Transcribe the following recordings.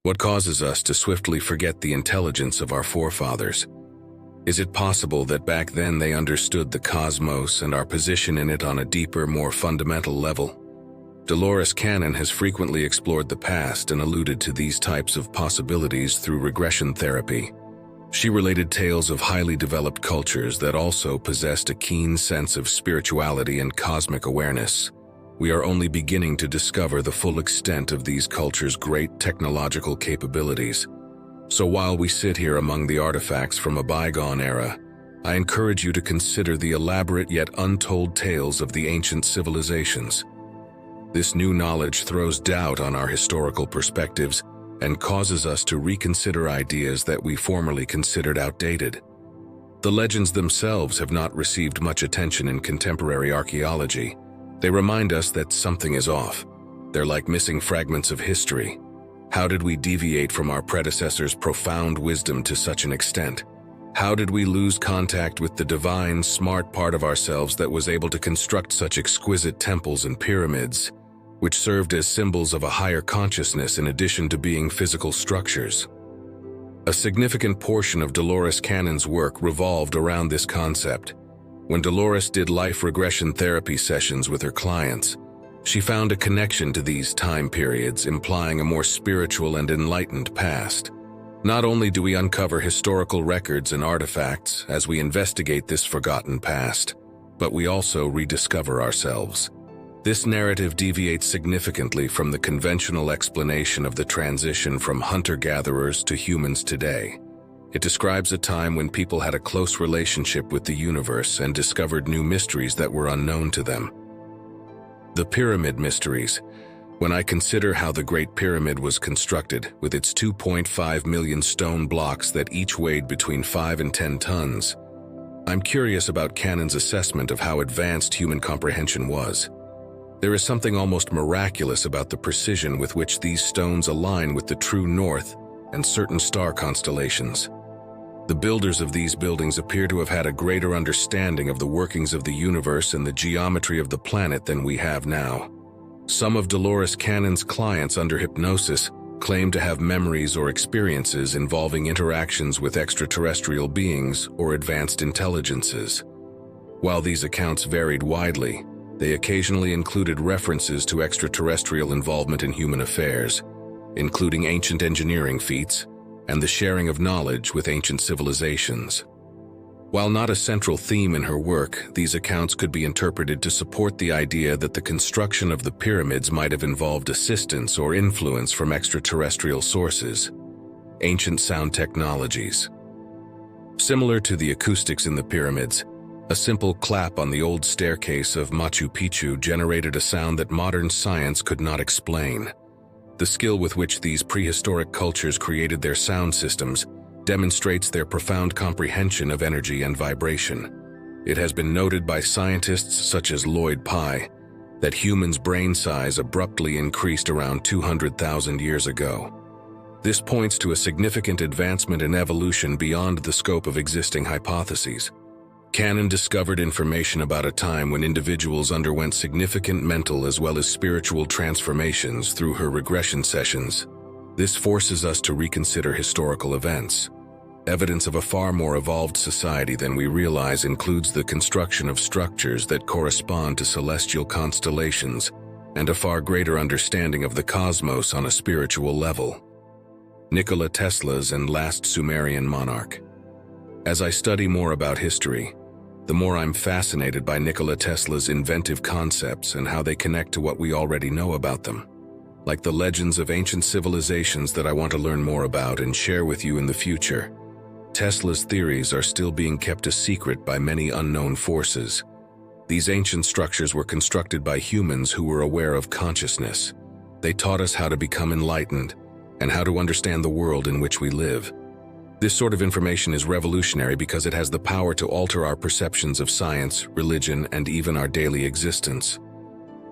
What causes us to swiftly forget the intelligence of our forefathers? Is it possible that back then they understood the cosmos and our position in it on a deeper, more fundamental level? Dolores Cannon has frequently explored the past and alluded to these types of possibilities through regression therapy. She related tales of highly developed cultures that also possessed a keen sense of spirituality and cosmic awareness. We are only beginning to discover the full extent of these cultures' great technological capabilities. So while we sit here among the artifacts from a bygone era, I encourage you to consider the elaborate yet untold tales of the ancient civilizations. This new knowledge throws doubt on our historical perspectives and causes us to reconsider ideas that we formerly considered outdated. The legends themselves have not received much attention in contemporary archaeology. They remind us that something is off. They're like missing fragments of history. How did we deviate from our predecessors' profound wisdom to such an extent? How did we lose contact with the divine, smart part of ourselves that was able to construct such exquisite temples and pyramids, which served as symbols of a higher consciousness in addition to being physical structures? A significant portion of Dolores Cannon's work revolved around this concept. When Dolores did life regression therapy sessions with her clients, she found a connection to these time periods, implying a more spiritual and enlightened past. Not only do we uncover historical records and artifacts as we investigate this forgotten past, but we also rediscover ourselves. This narrative deviates significantly from the conventional explanation of the transition from hunter-gatherers to humans today. It describes a time when people had a close relationship with the universe and discovered new mysteries that were unknown to them. The Pyramid Mysteries. When I consider how the Great Pyramid was constructed, with its 2.5 million stone blocks that each weighed between 5 and 10 tons, I'm curious about Cannon's assessment of how advanced human comprehension was. There is something almost miraculous about the precision with which these stones align with the true north and certain star constellations. The builders of these buildings appear to have had a greater understanding of the workings of the universe and the geometry of the planet than we have now. Some of Dolores Cannon's clients under hypnosis claim to have memories or experiences involving interactions with extraterrestrial beings or advanced intelligences. While these accounts varied widely, they occasionally included references to extraterrestrial involvement in human affairs, including ancient engineering feats and the sharing of knowledge with ancient civilizations. While not a central theme in her work, these accounts could be interpreted to support the idea that the construction of the pyramids might have involved assistance or influence from extraterrestrial sources. Ancient sound technologies. Similar to the acoustics in the pyramids, a simple clap on the old staircase of Machu Picchu generated a sound that modern science could not explain. The skill with which these prehistoric cultures created their sound systems demonstrates their profound comprehension of energy and vibration. It has been noted by scientists such as Lloyd Pye that humans' brain size abruptly increased around 200,000 years ago. This points to a significant advancement in evolution beyond the scope of existing hypotheses. Cannon discovered information about a time when individuals underwent significant mental as well as spiritual transformations through her regression sessions. This forces us to reconsider historical events. Evidence of a far more evolved society than we realize includes the construction of structures that correspond to celestial constellations and a far greater understanding of the cosmos on a spiritual level. Nikola Tesla's and last Sumerian monarch. As I study more about history, the more I'm fascinated by Nikola Tesla's inventive concepts and how they connect to what we already know about them. Like the legends of ancient civilizations that I want to learn more about and share with you in the future, Tesla's theories are still being kept a secret by many unknown forces. These ancient structures were constructed by humans who were aware of consciousness. They taught us how to become enlightened and how to understand the world in which we live. This sort of information is revolutionary because it has the power to alter our perceptions of science, religion, and even our daily existence.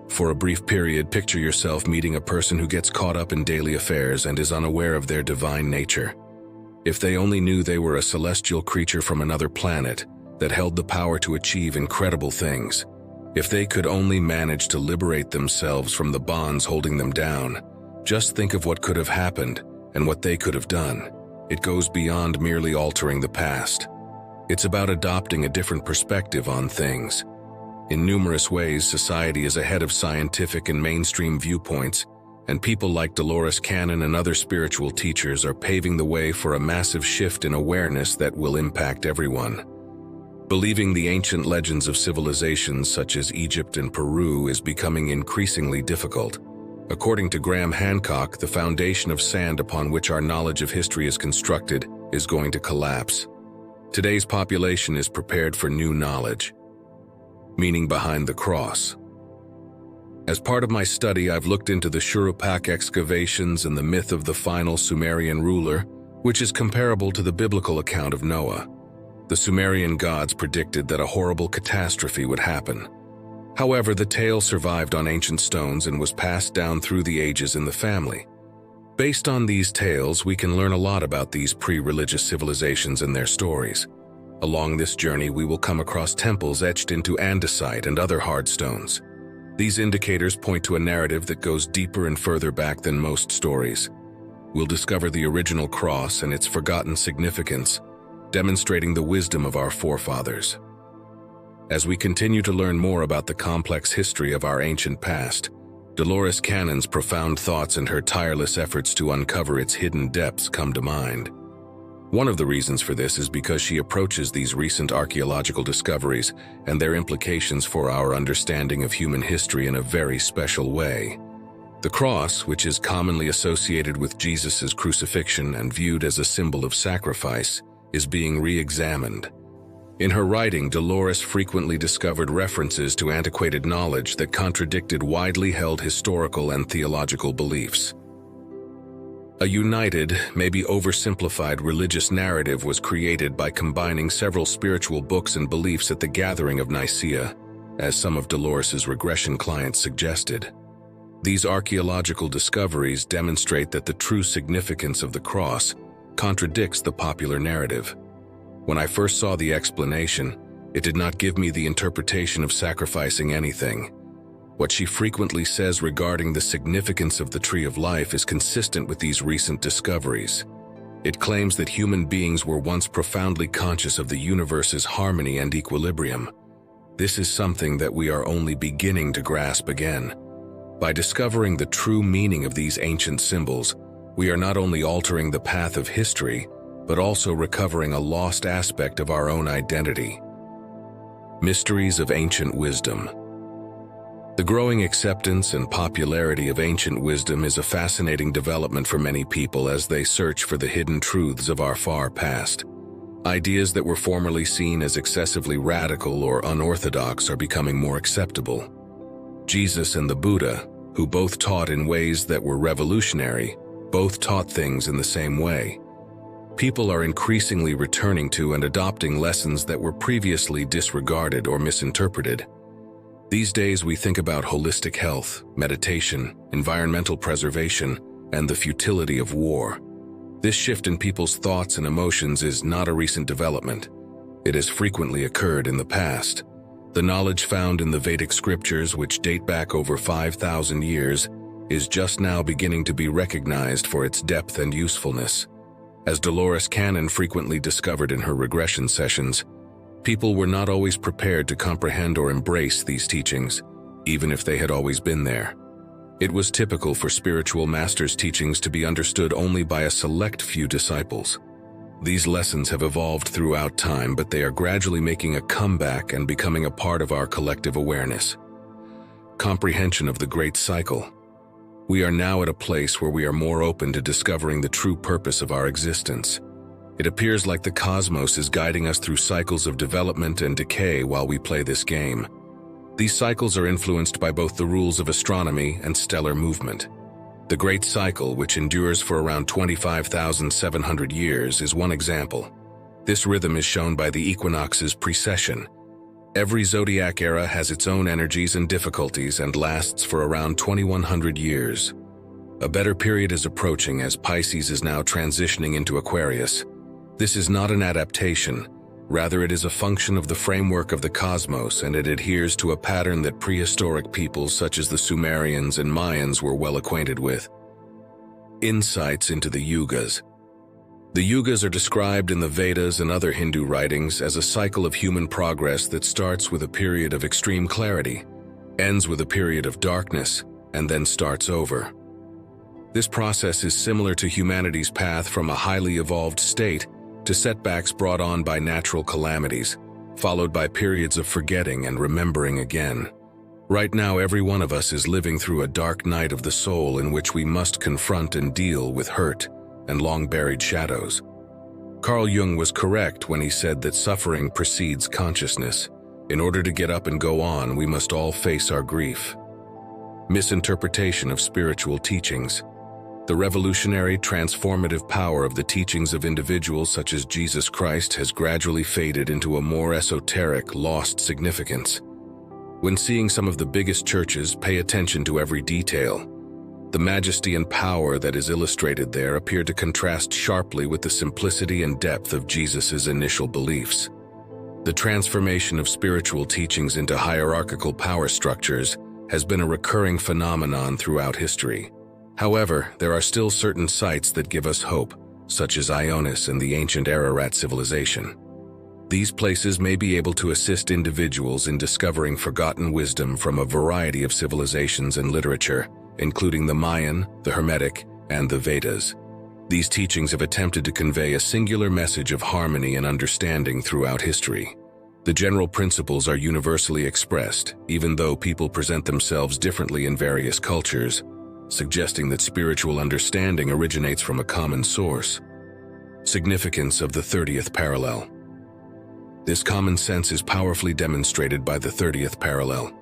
For a brief period, picture yourself meeting a person who gets caught up in daily affairs and is unaware of their divine nature. If they only knew they were a celestial creature from another planet that held the power to achieve incredible things. If they could only manage to liberate themselves from the bonds holding them down. Just think of what could have happened and what they could have done. It goes beyond merely altering the past. It's about adopting a different perspective on things. In numerous ways, society is ahead of scientific and mainstream viewpoints, and people like Dolores Cannon and other spiritual teachers are paving the way for a massive shift in awareness that will impact everyone. Believing the ancient legends of civilizations such as Egypt and Peru is becoming increasingly difficult. According to Graham Hancock, the foundation of sand upon which our knowledge of history is constructed is going to collapse. Today's population is prepared for new knowledge. Meaning behind the cross. As part of my study, I've looked into the Shurupak excavations and the myth of the final Sumerian ruler, which is comparable to the biblical account of Noah. The Sumerian gods predicted that a horrible catastrophe would happen. However, the tale survived on ancient stones and was passed down through the ages in the family. Based on these tales, we can learn a lot about these pre-religious civilizations and their stories. Along this journey, we will come across temples etched into andesite and other hard stones. These indicators point to a narrative that goes deeper and further back than most stories. We'll discover the original cross and its forgotten significance, demonstrating the wisdom of our forefathers. As we continue to learn more about the complex history of our ancient past, Dolores Cannon's profound thoughts and her tireless efforts to uncover its hidden depths come to mind. One of the reasons for this is because she approaches these recent archaeological discoveries and their implications for our understanding of human history in a very special way. The cross, which is commonly associated with Jesus' crucifixion and viewed as a symbol of sacrifice, is being re-examined. In her writing, Dolores frequently discovered references to antiquated knowledge that contradicted widely held historical and theological beliefs. A united, maybe oversimplified religious narrative was created by combining several spiritual books and beliefs at the gathering of Nicaea, as some of Dolores's regression clients suggested. These archaeological discoveries demonstrate that the true significance of the cross contradicts the popular narrative. When I first saw the explanation, it did not give me the interpretation of sacrificing anything. What she frequently says regarding the significance of the Tree of Life is consistent with these recent discoveries. It claims that human beings were once profoundly conscious of the universe's harmony and equilibrium. This is something that we are only beginning to grasp again. By discovering the true meaning of these ancient symbols, we are not only altering the path of history, but also recovering a lost aspect of our own identity. Mysteries of ancient wisdom. The growing acceptance and popularity of ancient wisdom is a fascinating development for many people as they search for the hidden truths of our far past. Ideas that were formerly seen as excessively radical or unorthodox are becoming more acceptable. Jesus and the Buddha, who both taught in ways that were revolutionary, both taught things in the same way. People are increasingly returning to and adopting lessons that were previously disregarded or misinterpreted. These days we think about holistic health, meditation, environmental preservation, and the futility of war. This shift in people's thoughts and emotions is not a recent development. It has frequently occurred in the past. The knowledge found in the Vedic scriptures, which date back over 5,000 years, is just now beginning to be recognized for its depth and usefulness. As Dolores Cannon frequently discovered in her regression sessions, people were not always prepared to comprehend or embrace these teachings, even if they had always been there. It was typical for spiritual masters' teachings to be understood only by a select few disciples. These lessons have evolved throughout time, but they are gradually making a comeback and becoming a part of our collective awareness. Comprehension of the Great Cycle. We are now at a place where we are more open to discovering the true purpose of our existence. It appears like the cosmos is guiding us through cycles of development and decay while we play this game. These cycles are influenced by both the rules of astronomy and stellar movement. The Great Cycle, which endures for around 25,700 years, is one example. This rhythm is shown by the equinox's precession. Every zodiac era has its own energies and difficulties and lasts for around 2,100 years. A better period is approaching as Pisces is now transitioning into Aquarius. This is not an adaptation, rather it is a function of the framework of the cosmos, and it adheres to a pattern that prehistoric peoples such as the Sumerians and Mayans were well acquainted with. Insights into the Yugas. The Yugas are described in the Vedas and other Hindu writings as a cycle of human progress that starts with a period of extreme clarity, ends with a period of darkness, and then starts over. This process is similar to humanity's path from a highly evolved state to setbacks brought on by natural calamities, followed by periods of forgetting and remembering again. Right now, every one of us is living through a dark night of the soul in which we must confront and deal with hurt and long-buried shadows. Carl Jung was correct when he said that suffering precedes consciousness. In order to get up and go on, we must all face our grief. Misinterpretation of spiritual teachings. The revolutionary, transformative power of the teachings of individuals such as Jesus Christ has gradually faded into a more esoteric, lost significance. When seeing some of the biggest churches, pay attention to every detail. The majesty and power that is illustrated there appear to contrast sharply with the simplicity and depth of Jesus' initial beliefs. The transformation of spiritual teachings into hierarchical power structures has been a recurring phenomenon throughout history. However, there are still certain sites that give us hope, such as Ionis and the ancient Ararat civilization. These places may be able to assist individuals in discovering forgotten wisdom from a variety of civilizations and literature, including the Mayan, the Hermetic, and the Vedas. These teachings have attempted to convey a singular message of harmony and understanding throughout history. The general principles are universally expressed, even though people present themselves differently in various cultures, suggesting that spiritual understanding originates from a common source. Significance of the 30th parallel. This common sense is powerfully demonstrated by the 30th parallel.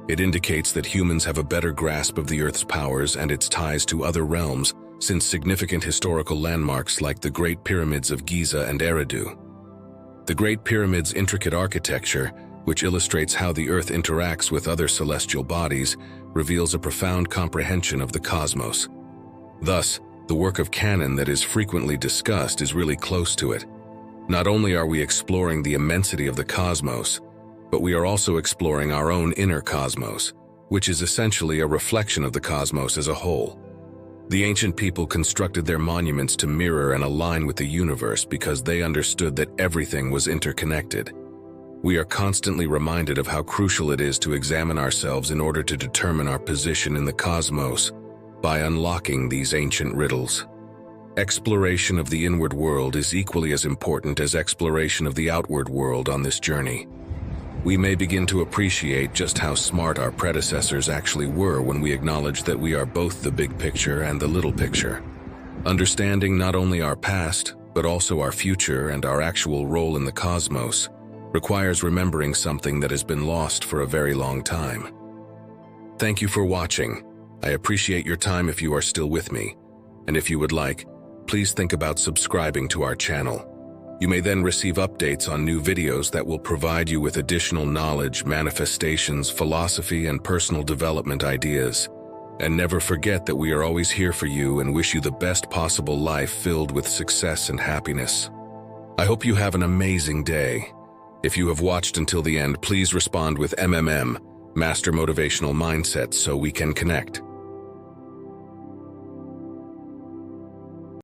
It indicates that humans have a better grasp of the Earth's powers and its ties to other realms, since significant historical landmarks like the Great Pyramids of Giza and Eridu. The Great Pyramid's intricate architecture, which illustrates how the Earth interacts with other celestial bodies, reveals a profound comprehension of the cosmos. Thus, the work of Cannon that is frequently discussed is really close to it. Not only are we exploring the immensity of the cosmos, but we are also exploring our own inner cosmos, which is essentially a reflection of the cosmos as a whole. The ancient people constructed their monuments to mirror and align with the universe because they understood that everything was interconnected. We are constantly reminded of how crucial it is to examine ourselves in order to determine our position in the cosmos by unlocking these ancient riddles. Exploration of the inward world is equally as important as exploration of the outward world on this journey. We may begin to appreciate just how smart our predecessors actually were when we acknowledge that we are both the big picture and the little picture. Understanding not only our past, but also our future and our actual role in the cosmos requires remembering something that has been lost for a very long time. Thank you for watching. I appreciate your time if you are still with me, and if you would like, please think about subscribing to our channel. You may then receive updates on new videos that will provide you with additional knowledge, manifestations, philosophy, and personal development ideas. And never forget that we are always here for you and wish you the best possible life filled with success and happiness. I hope you have an amazing day. If you have watched until the end, please respond with MMM, Master Motivational Mindset, so we can connect.